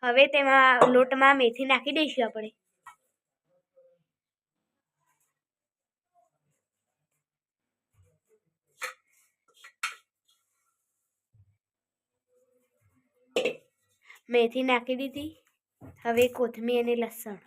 હવે તેમાં લોટમાં મેથી નાખી દઈશું આપણે. મેથી નાખી દીધી. હવે કોથમીર અને લસણ.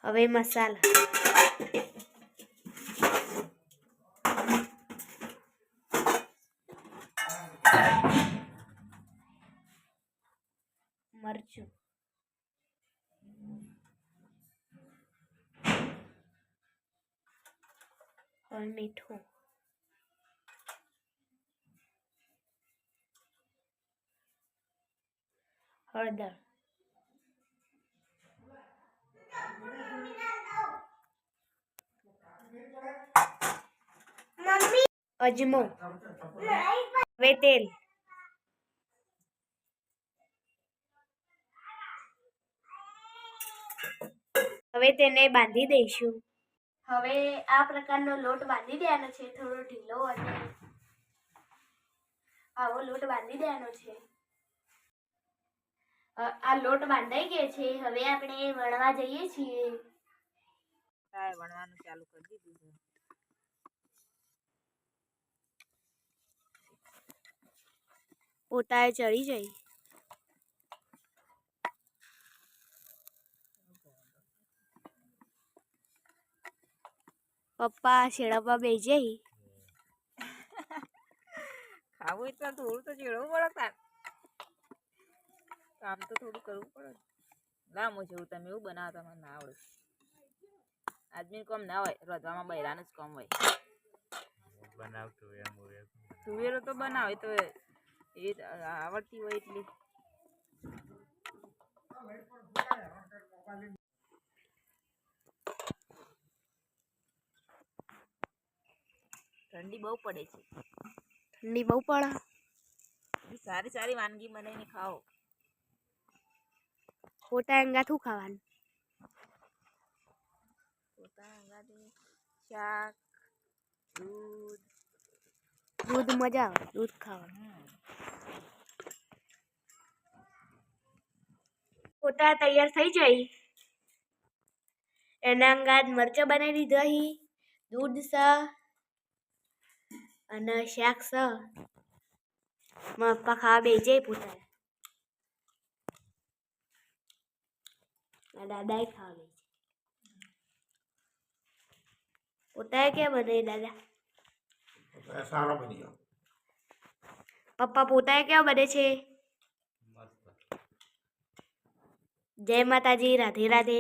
હવે મસાલા. મરચું, और मीठो, हळदर, अजमो. હવે તેલ. હવે તેને બાંધી દઈશું. હવે આ પ્રકારનો લોટ બાંધી દેવાનો છે, થોડો ઢીલો અને આવો લોટ બાંધી દેવાનો છે. આ લોટ બાંધાઈ ગયો છે. હવે આપણે વણવા જઈએ છીએ. વણવાનું ચાલુ કરી દીધું છે. પોતાએ ચડી જાય. પપ્પા શેડામાં બેસી જાય. ખાવું એટલે થોડું તો ચેડવું પડે તાર. કામ તો થોડું કરવું પડે. લામો જેવું તમે એવું બનાવો તમને ના આવડે. આદમી કામ ના હોય, રોધવામાં બૈરાનું જ કામ હોય. તુવેરો તો બનાવે તો એ આવડતી હોય એટલી. ઠંડી બહુ પડે છે. ઠંડી બહુ પડે. સારી સારી વાનગી બનાવીને ખાઓ. પોતા અંગાથું ખાવાનું. પોતા અંગાથી શાક, દૂધ. દૂધ મજા આવે દૂધ ખાવાનું. પોતા તૈયાર થઈ જાય. એના અંગાત મરચાં બનાવી દીધા અહીં, દૂધ સ અને શાક સ. પપ્પા ખાવા બેસી જાય. પોતા દાદાએ ખાવા બેસી. પોતાએ ક્યાં બનાવી દાદા? સારો બની ગયો. પપ્પા પોતાએ ક્યાં બને છે? જય માતાજી, રાધે રાધે.